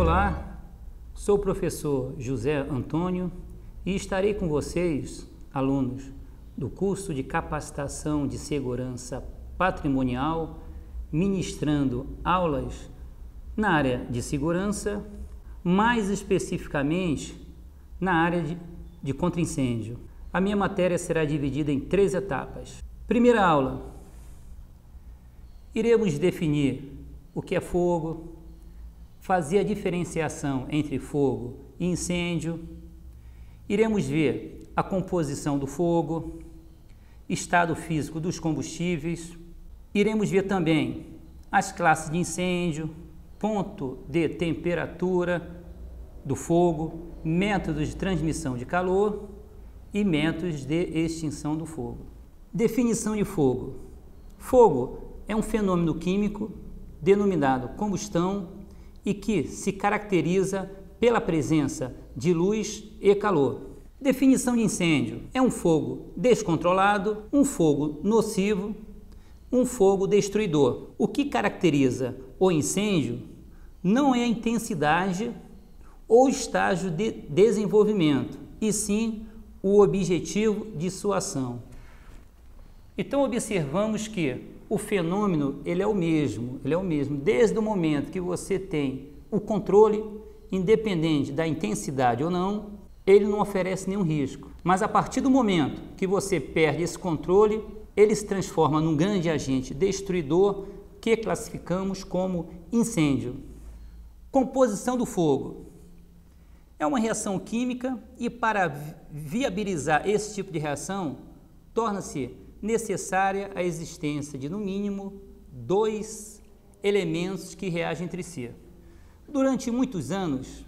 Olá, sou o professor José Antônio e estarei com vocês, alunos do curso de capacitação de segurança patrimonial, ministrando aulas na área de segurança, mais especificamente na área de contra-incêndio. A minha matéria será dividida em 3 etapas. Primeira aula, iremos definir o que é fogo, fazer a diferenciação entre fogo e incêndio. Iremos ver a composição do fogo, estado físico dos combustíveis. Iremos ver também as classes de incêndio, ponto de temperatura do fogo, métodos de transmissão de calor e métodos de extinção do fogo. Definição de fogo. Fogo é um fenômeno químico denominado combustão e que se caracteriza pela presença de luz e calor. Definição de incêndio. É um fogo descontrolado, um fogo nocivo, um fogo destruidor. O que caracteriza o incêndio não é a intensidade ou estágio de desenvolvimento, e sim o objetivo de sua ação. Então observamos que o fenômeno ele é o mesmo desde o momento que você tem o controle, independente da intensidade ou não, ele não oferece nenhum risco. Mas a partir do momento que você perde esse controle, ele se transforma num grande agente destruidor que classificamos como incêndio. Composição do fogo. É uma reação química e para viabilizar esse tipo de reação, torna-se necessária a existência de, no mínimo, 2 elementos que reagem entre si. Durante muitos anos,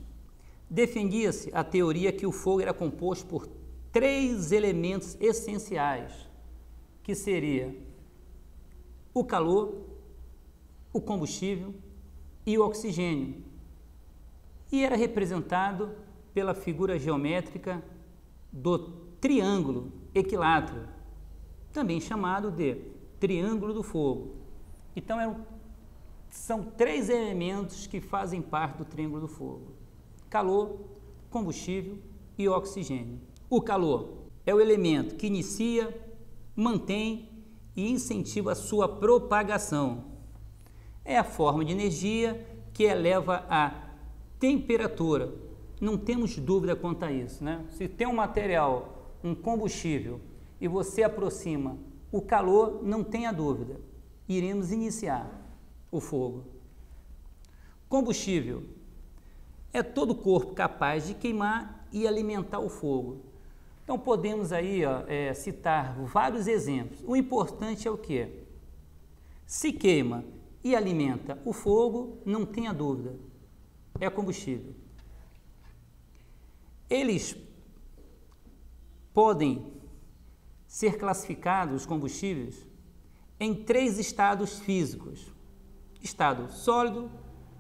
defendia-se a teoria que o fogo era composto por 3 elementos essenciais, que seria o calor, o combustível e o oxigênio, e era representado pela figura geométrica do triângulo equilátero, também chamado de triângulo do fogo. Então, são 3 elementos que fazem parte do triângulo do fogo: calor, combustível e oxigênio. O calor é o elemento que inicia, mantém e incentiva a sua propagação. É a forma de energia que eleva a temperatura. Não temos dúvida quanto a isso, né? Se tem um material, um combustível, e você aproxima o calor, não tenha dúvida, iremos iniciar o fogo. Combustível é todo o corpo capaz de queimar e alimentar o fogo. Então podemos aí citar vários exemplos. O importante é o quê? Se queima e alimenta o fogo, não tenha dúvida, é combustível. Eles podem ser classificados, os combustíveis, em 3 estados físicos: estado sólido,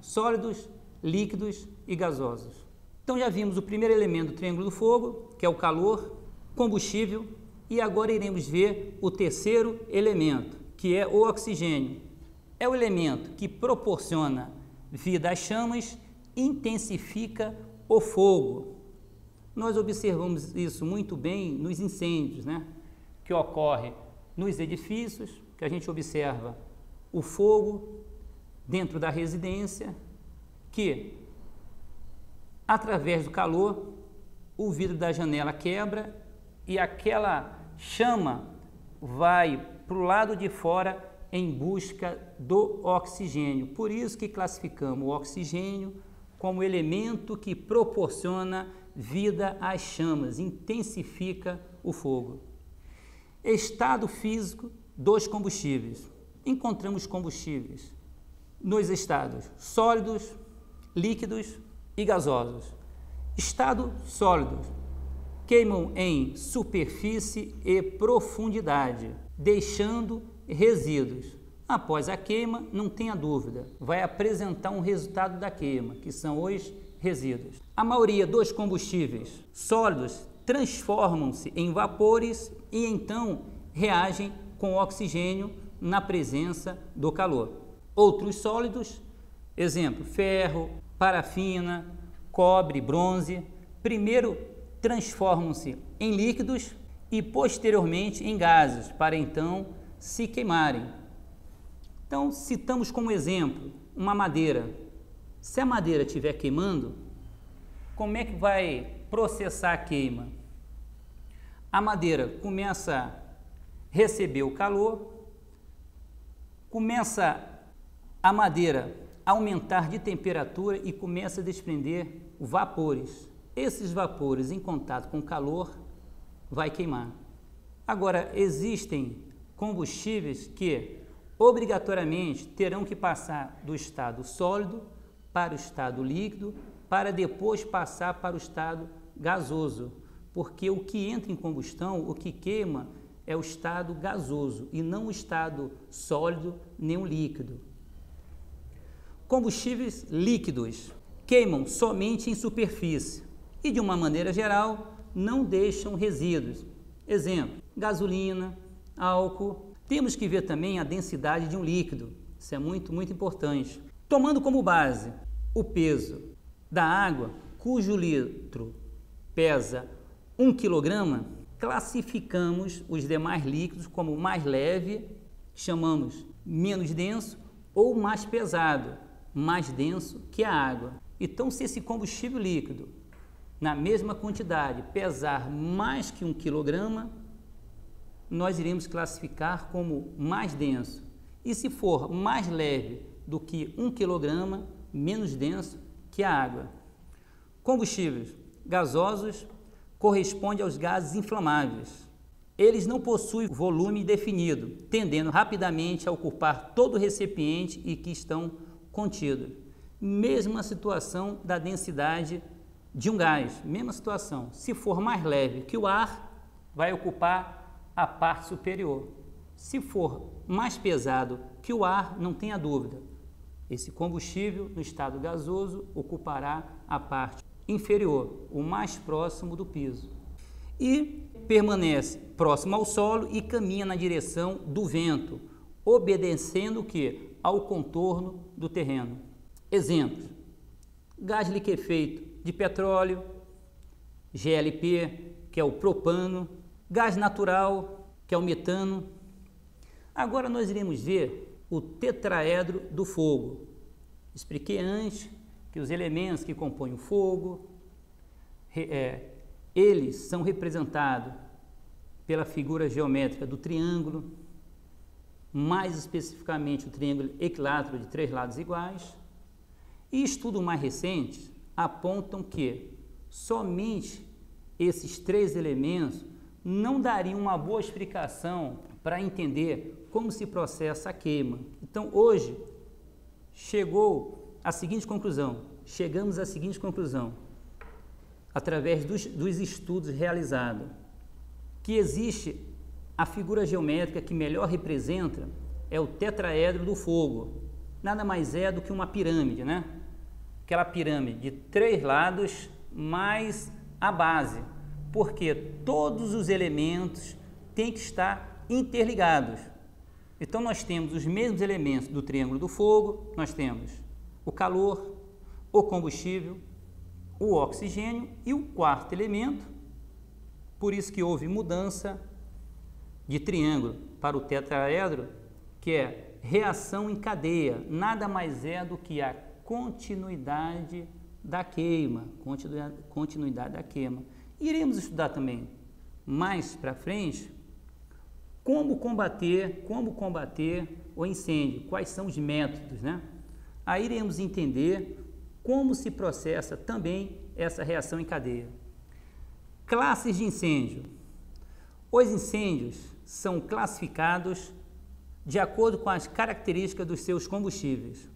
sólidos, líquidos e gasosos. Então já vimos o primeiro elemento do triângulo do fogo, que é o calor, combustível, e agora iremos ver o terceiro elemento, que é o oxigênio. É o elemento que proporciona vida às chamas, intensifica o fogo. Nós observamos isso muito bem nos incêndios, né? Que ocorre nos edifícios, que a gente observa o fogo dentro da residência, que através do calor o vidro da janela quebra e aquela chama vai para o lado de fora em busca do oxigênio. Por isso que classificamos o oxigênio como elemento que proporciona vida às chamas, intensifica o fogo. Estado físico dos combustíveis. Encontramos combustíveis nos estados sólidos, líquidos e gasosos. Estado sólido: queimam em superfície e profundidade, deixando resíduos. Após a queima, não tenha dúvida, vai apresentar um resultado da queima, que são os resíduos. A maioria dos combustíveis sólidos transformam-se em vapores e então reagem com oxigênio na presença do calor. Outros sólidos, exemplo, ferro, parafina, cobre, bronze, primeiro transformam-se em líquidos e posteriormente em gases, para então se queimarem. Então, citamos como exemplo uma madeira. Se a madeira estiver queimando, como é que vai processar a queima? A madeira começa a receber o calor, começa a madeira a aumentar de temperatura e começa a desprender vapores. Esses vapores, em contato com o calor, vai queimar. Agora, existem combustíveis que obrigatoriamente terão que passar do estado sólido para o estado líquido, para depois passar para o estado gasoso, porque o que entra em combustão, o que queima, é o estado gasoso e não o estado sólido nem o líquido. Combustíveis líquidos queimam somente em superfície e, de uma maneira geral, não deixam resíduos. Exemplo, gasolina, álcool. Temos que ver também a densidade de um líquido, isso é muito importante. Tomando como base o peso da água, cujo litro pesa 1 kg, classificamos os demais líquidos como mais leve, chamamos menos denso, ou mais pesado, mais denso que a água. Então, se esse combustível líquido, na mesma quantidade, pesar mais que 1 kg, nós iremos classificar como mais denso. E se for mais leve do que 1 kg, menos denso que a água. Combustíveis gasosos correspondem aos gases inflamáveis. Eles não possuem volume definido, tendendo rapidamente a ocupar todo o recipiente em que estão contidos. Mesma situação da densidade de um gás, mesma situação. Se for mais leve que o ar, vai ocupar a parte superior. Se for mais pesado que o ar, não tenha dúvida, esse combustível no estado gasoso ocupará a parte inferior, o mais próximo do piso, e permanece próximo ao solo e caminha na direção do vento, obedecendo o que? Ao contorno do terreno. Exemplos: gás liquefeito de petróleo, GLP, que é o propano, gás natural, que é o metano. Agora nós iremos ver o tetraedro do fogo. Expliquei antes que os elementos que compõem o fogo, eles são representados pela figura geométrica do triângulo, mais especificamente o triângulo equilátero de 3 lados iguais. E estudos mais recentes apontam que somente esses 3 elementos não dariam uma boa explicação para entender como se processa a queima. Então, hoje, chegamos à seguinte conclusão, através dos estudos realizados, que existe a figura geométrica que melhor representa é o tetraedro do fogo. Nada mais é do que uma pirâmide, né? Aquela pirâmide de 3 lados mais a base, porque todos os elementos têm que estar interligados. Então, nós temos os mesmos elementos do triângulo do fogo, nós temos o calor, o combustível, o oxigênio e o quarto elemento, por isso que houve mudança de triângulo para o tetraedro, que é reação em cadeia, nada mais é do que a continuidade da queima, Iremos estudar também mais para frente como combater o incêndio, quais são os métodos, né? Aí iremos entender como se processa também essa reação em cadeia. Classes de incêndio. Os incêndios são classificados de acordo com as características dos seus combustíveis.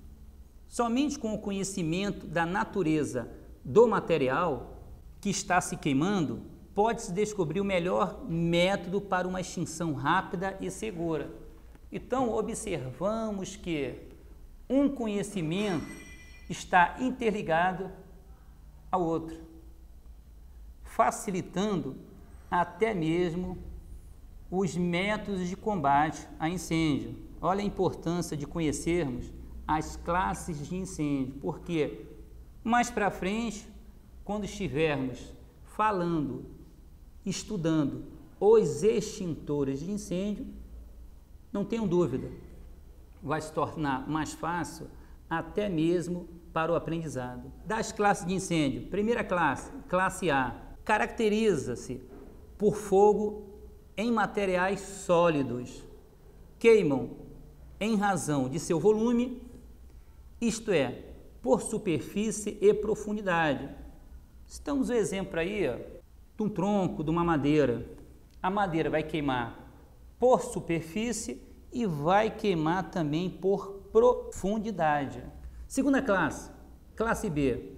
Somente com o conhecimento da natureza do material que está se queimando, pode-se descobrir o melhor método para uma extinção rápida e segura. Então, observamos que um conhecimento está interligado ao outro, facilitando até mesmo os métodos de combate a incêndio. Olha a importância de conhecermos as classes de incêndio, porque Mais para frente, quando estivermos falando, estudando os extintores de incêndio, não tenham dúvida, vai se tornar mais fácil até mesmo para o aprendizado. Das classes de incêndio, primeira classe, classe A, caracteriza-se por fogo em materiais sólidos, queimam em razão de seu volume, isto é, por superfície e profundidade. Estamos um exemplo aí de um tronco, de uma madeira. A madeira vai queimar por superfície e vai queimar também por profundidade. Segunda classe, classe B,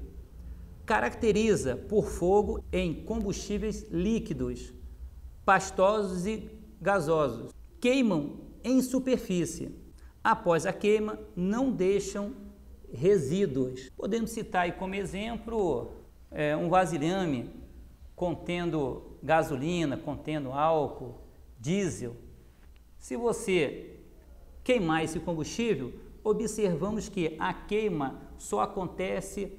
caracteriza por fogo em combustíveis líquidos, pastosos e gasosos. Queimam em superfície. Após a queima, não deixam resíduos. Podemos citar aí como exemplo um vasilhame contendo gasolina, contendo álcool, diesel. Se você queimar esse combustível, observamos que a queima só acontece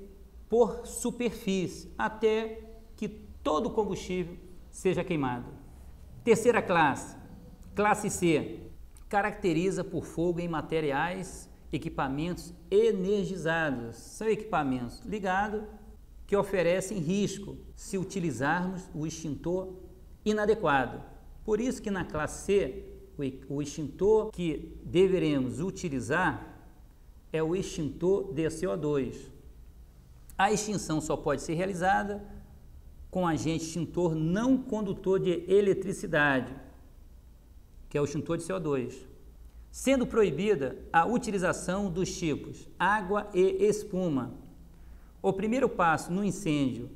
por superfície, até que todo o combustível seja queimado. Terceira classe, classe C, caracteriza por fogo em materiais, equipamentos energizados. São equipamentos ligados que oferecem risco se utilizarmos o extintor inadequado. Por isso que na classe C, o extintor que deveremos utilizar é o extintor de CO2. A extinção só pode ser realizada com agente extintor não condutor de eletricidade, que é o extintor de CO2, sendo proibida a utilização dos tipos água e espuma. O primeiro passo no incêndio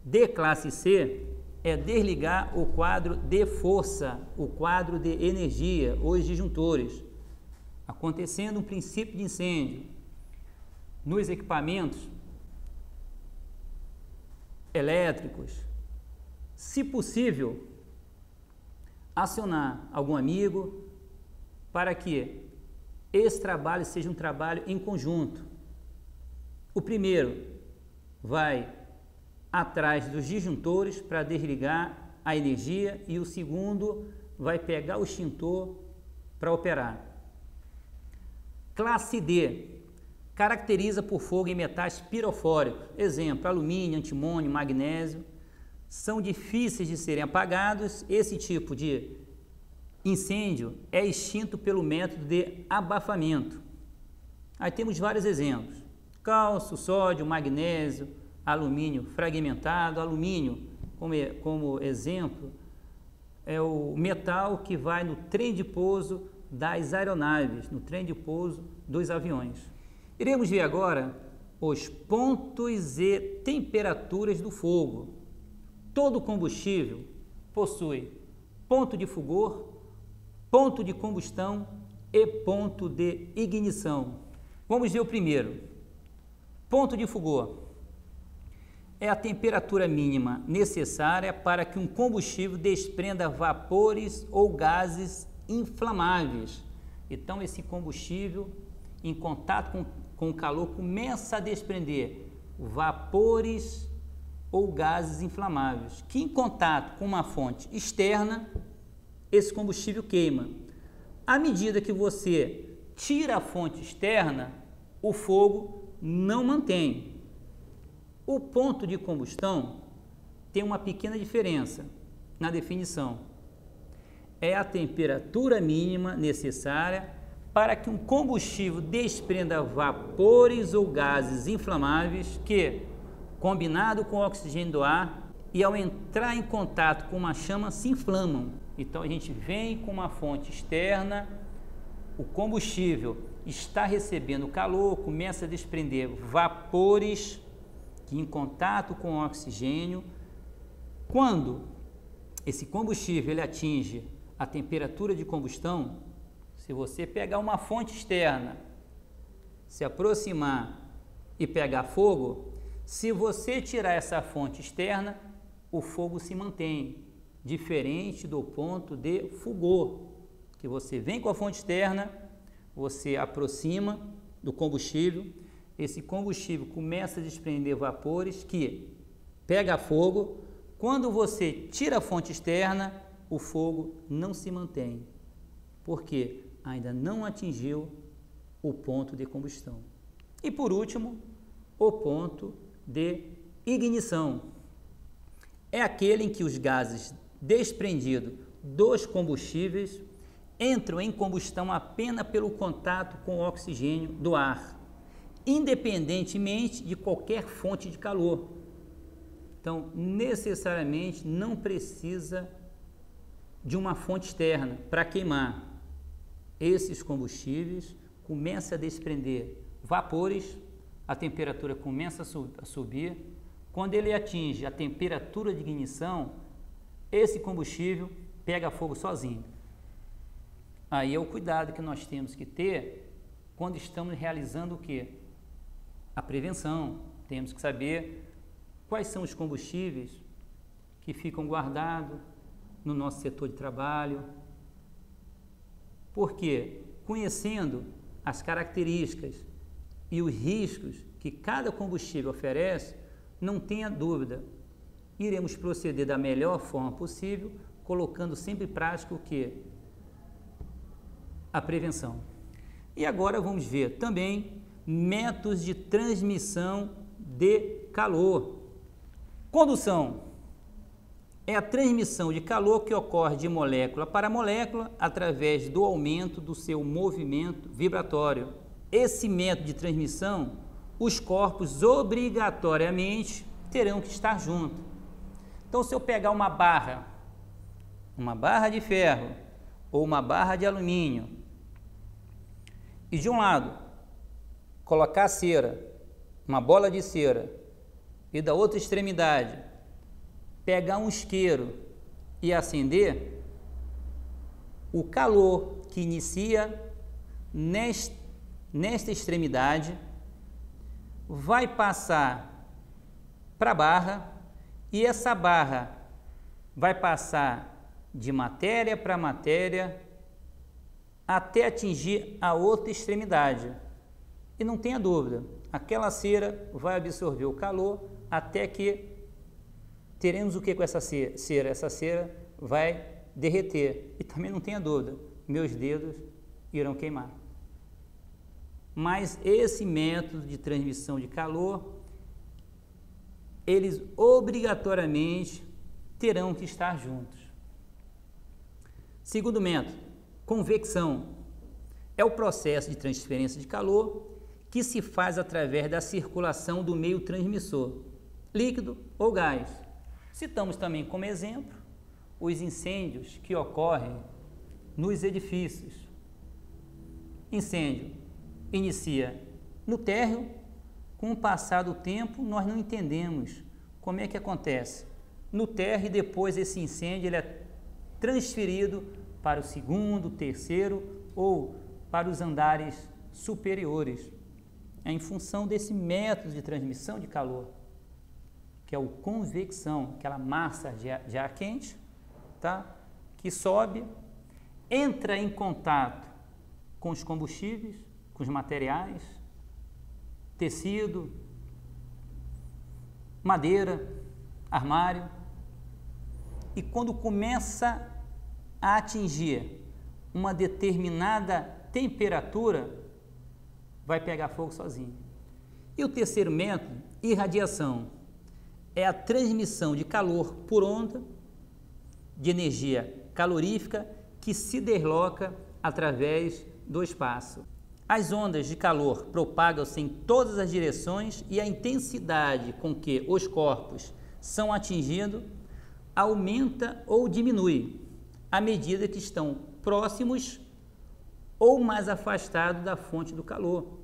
de classe C é desligar o quadro de força, o quadro de energia, os disjuntores, acontecendo um princípio de incêndio nos equipamentos elétricos. Se possível, acionar algum amigo para que esse trabalho seja um trabalho em conjunto. O primeiro vai atrás dos disjuntores para desligar a energia e o segundo vai pegar o extintor para operar. Classe D, caracteriza por fogo em metais pirofóricos, exemplo, alumínio, antimônio, magnésio, são difíceis de serem apagados. Esse tipo de incêndio é extinto pelo método de abafamento. Aí temos vários exemplos, cálcio, sódio, magnésio, alumínio fragmentado. Alumínio, como exemplo, é o metal que vai no trem de pouso das aeronaves, no trem de pouso dos aviões. Iremos ver agora os pontos e temperaturas do fogo. Todo combustível possui ponto de fulgor, ponto de combustão e ponto de ignição. Vamos ver o primeiro. Ponto de fulgor é a temperatura mínima necessária para que um combustível desprenda vapores ou gases inflamáveis. Então, esse combustível, em contato com o calor, começa a desprender vapores ou gases inflamáveis, que em contato com uma fonte externa, esse combustível queima. À medida que você tira a fonte externa, o fogo não mantém. O ponto de combustão tem uma pequena diferença na definição. É a temperatura mínima necessária para que um combustível desprenda vapores ou gases inflamáveis que, combinado com o oxigênio do ar, e ao entrar em contato com uma chama, se inflamam. Então a gente vem com uma fonte externa, o combustível está recebendo calor, começa a desprender vapores que em contato com o oxigênio, quando esse combustível ele atinge a temperatura de combustão, se você pegar uma fonte externa, se aproximar e pegar fogo, se você tirar essa fonte externa, o fogo se mantém, diferente do ponto de fulgor, que você vem com a fonte externa, você aproxima do combustível esse combustível começa a desprender vapores que pega fogo. Quando você tira a fonte externa, o fogo não se mantém, porque ainda não atingiu o ponto de combustão. E por último, o ponto de ignição. É aquele em que os gases desprendidos dos combustíveis entram em combustão apenas pelo contato com o oxigênio do ar, independentemente de qualquer fonte de calor. Então, necessariamente não precisa de uma fonte externa para queimar. Esses combustíveis começam a desprender vapores, a temperatura começa a subir. Quando ele atinge a temperatura de ignição, esse combustível pega fogo sozinho. Aí é o cuidado que nós temos que ter quando estamos realizando o quê? A prevenção. Temos que saber quais são os combustíveis que ficam guardados no nosso setor de trabalho. Porque, conhecendo as características e os riscos que cada combustível oferece, não tenha dúvida, iremos proceder da melhor forma possível, colocando sempre em prática o quê? A prevenção. E agora vamos ver também métodos de transmissão de calor. Condução é a transmissão de calor que ocorre de molécula para molécula através do aumento do seu movimento vibratório. Esse método de transmissão, os corpos obrigatoriamente terão que estar juntos. Então, se eu pegar uma barra de ferro ou uma barra de alumínio e de um lado colocar cera, uma bola de cera, e da outra extremidade pegar um isqueiro e acender, o calor que inicia nesta extremidade vai passar para a barra e essa barra vai passar de matéria para matéria até atingir a outra extremidade. E não tenha dúvida, aquela cera vai absorver o calor até que teremos o que com essa cera? Essa cera vai derreter. E também não tenha dúvida, meus dedos irão queimar. Mas esse método de transmissão de calor, eles obrigatoriamente terão que estar juntos. Segundo método, convecção. É o processo de transferência de calor que se faz através da circulação do meio transmissor, líquido ou gás. Citamos também como exemplo os incêndios que ocorrem nos edifícios. Incêndio inicia no térreo, com o passar do tempo nós não entendemos como é que acontece. No térreo e depois esse incêndio ele é transferido para o segundo, terceiro ou para os andares superiores. É em função desse método de transmissão de calor, que é o convecção, aquela massa de ar quente, tá? Que sobe, entra em contato com os combustíveis, com os materiais, tecido, madeira, armário, e quando começa a atingir uma determinada temperatura, vai pegar fogo sozinho. E o terceiro método, irradiação, é a transmissão de calor por onda de energia calorífica que se desloca através do espaço. As ondas de calor propagam-se em todas as direções e a intensidade com que os corpos são atingidos aumenta ou diminui à medida que estão próximos ou mais afastados da fonte do calor.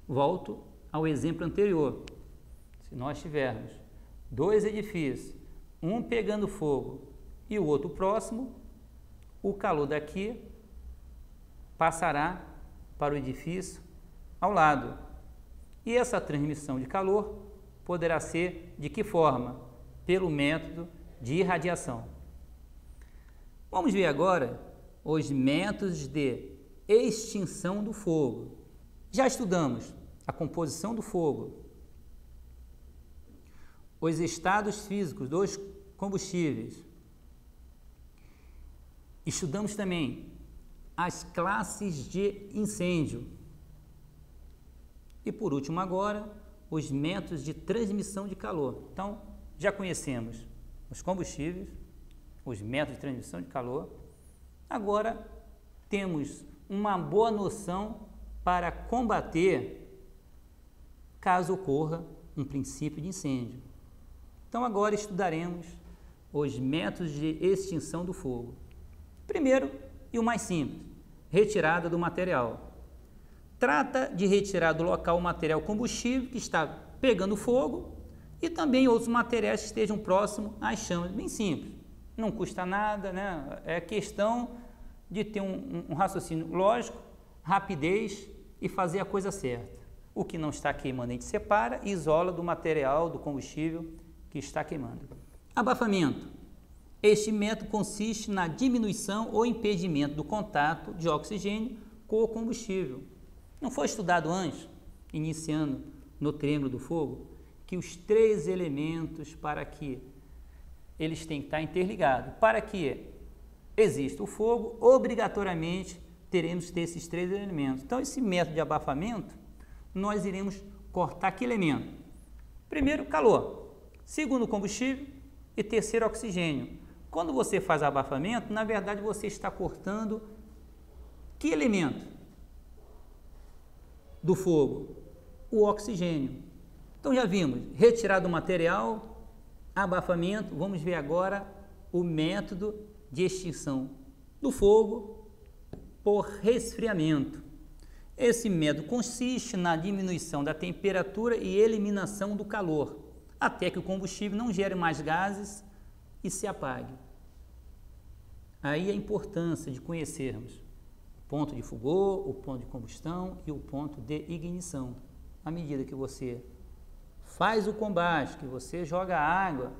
Volto ao exemplo anterior. Se nós tivermos dois edifícios, um pegando fogo e o outro próximo, o calor daqui passará para o edifício ao lado. E essa transmissão de calor poderá ser de que forma? Pelo método de irradiação. Vamos ver agora os métodos de extinção do fogo. Já estudamos a composição do fogo, os estados físicos dos combustíveis. Estudamos também as classes de incêndio. E por último agora, os métodos de transmissão de calor. Então, já conhecemos os combustíveis, os métodos de transmissão de calor. Agora, temos uma boa noção para combater caso ocorra um princípio de incêndio. Então, agora estudaremos os métodos de extinção do fogo. Primeiro, e o mais simples, retirada do material. Trata de retirar do local o material combustível que está pegando fogo e também outros materiais que estejam próximos às chamas. Bem simples, não custa nada, né? É questão de ter um raciocínio lógico, rapidez e fazer a coisa certa. O que não está queimando a gente separa e isola do material, do combustível que está queimando. Abafamento. Este método consiste na diminuição ou impedimento do contato de oxigênio com o combustível. Não foi estudado antes, iniciando no tremor do fogo, que os 3 elementos para que eles têm que estar interligados. Para que exista o fogo, obrigatoriamente teremos que ter esses 3 elementos. Então, esse método de abafamento, nós iremos cortar que elemento? Primeiro, calor. Segundo, combustível. E terceiro, oxigênio. Quando você faz abafamento, na verdade você está cortando que elemento do fogo? O oxigênio. Então já vimos, retirar do material, abafamento. Vamos ver agora o método de extinção do fogo por resfriamento. Esse método consiste na diminuição da temperatura e eliminação do calor, até que o combustível não gere mais gases e se apague. Aí a importância de conhecermos o ponto de fogo, o ponto de combustão e o ponto de ignição. À medida que você faz o combate, que você joga água,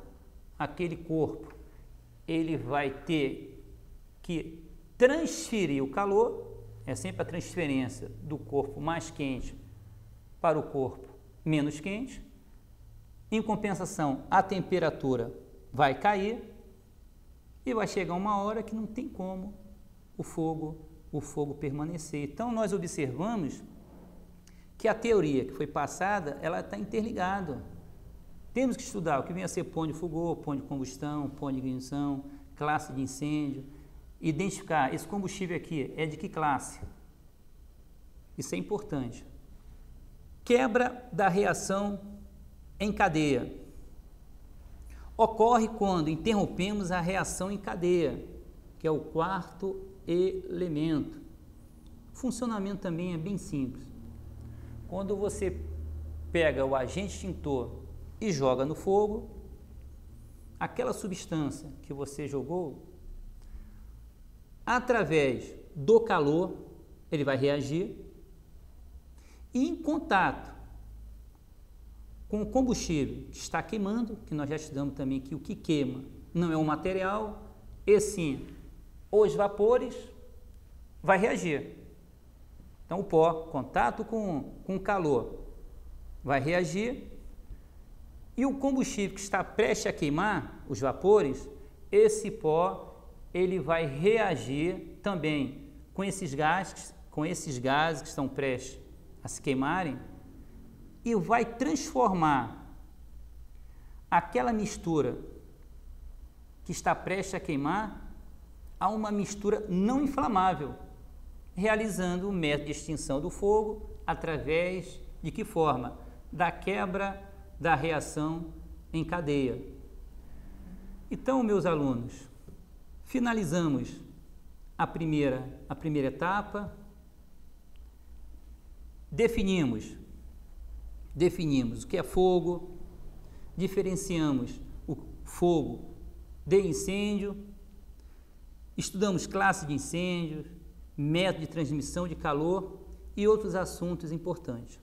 aquele corpo, ele vai ter que transferir o calor, é sempre a transferência do corpo mais quente para o corpo menos quente. Em compensação, a temperatura vai cair e vai chegar uma hora que não tem como o fogo permanecer. Então, nós observamos que a teoria que foi passada, ela está interligada. Temos que estudar o que vem a ser ponto de fogo, ponto de combustão, ponto de ignição, classe de incêndio, identificar esse combustível aqui é de que classe. Isso é importante. Quebra da reação em cadeia. Ocorre quando interrompemos a reação em cadeia, que é o 4º elemento. O funcionamento também é bem simples. Quando você pega o agente extintor e joga no fogo, aquela substância que você jogou, através do calor, ele vai reagir e em contato com o combustível que está queimando, que nós já estudamos também que o que queima não é o material, e sim os vapores, vai reagir. Então o pó, contato com o calor, vai reagir e o combustível que está prestes a queimar, os vapores, esse pó, ele vai reagir também com esses gases que estão prestes a se queimarem, e vai transformar aquela mistura que está prestes a queimar a uma mistura não inflamável, realizando o método de extinção do fogo através de que forma? Da quebra da reação em cadeia. Então, meus alunos, finalizamos a primeira etapa, definimos o que é fogo, diferenciamos o fogo de incêndio, estudamos classe de incêndio, método de transmissão de calor e outros assuntos importantes.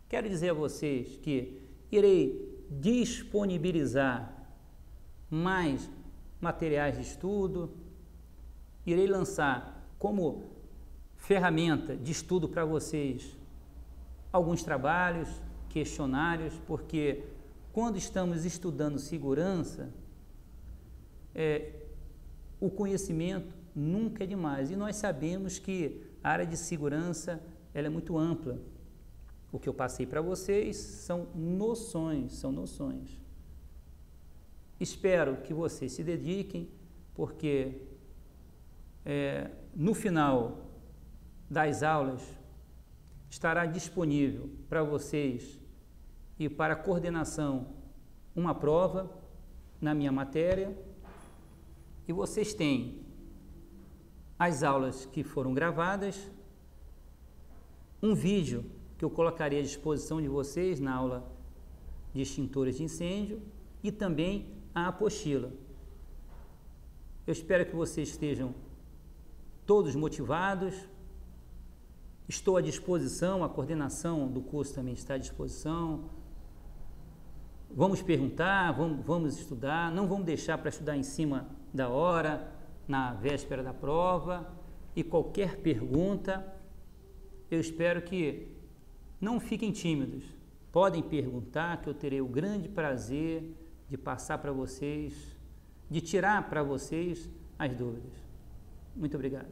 Quero dizer a vocês que irei disponibilizar mais materiais de estudo, irei lançar como ferramenta de estudo para vocês alguns trabalhos, questionários, porque quando estamos estudando segurança, o conhecimento nunca é demais. E nós sabemos que a área de segurança ela é muito ampla. O que eu passei para vocês são noções, Espero que vocês se dediquem, porque no final das aulas estará disponível para vocês e para a coordenação uma prova na minha matéria, e vocês têm as aulas que foram gravadas, um vídeo que eu colocarei à disposição de vocês na aula de extintores de incêndio e também a apostila. Eu espero que vocês estejam todos motivados. Estou à disposição, a coordenação do curso também está à disposição. Vamos perguntar, vamos estudar, não vamos deixar para estudar em cima da hora, na véspera da prova, e qualquer pergunta, eu espero que não fiquem tímidos. Podem perguntar, que eu terei o grande prazer de passar para vocês, de tirar para vocês as dúvidas. Muito obrigado.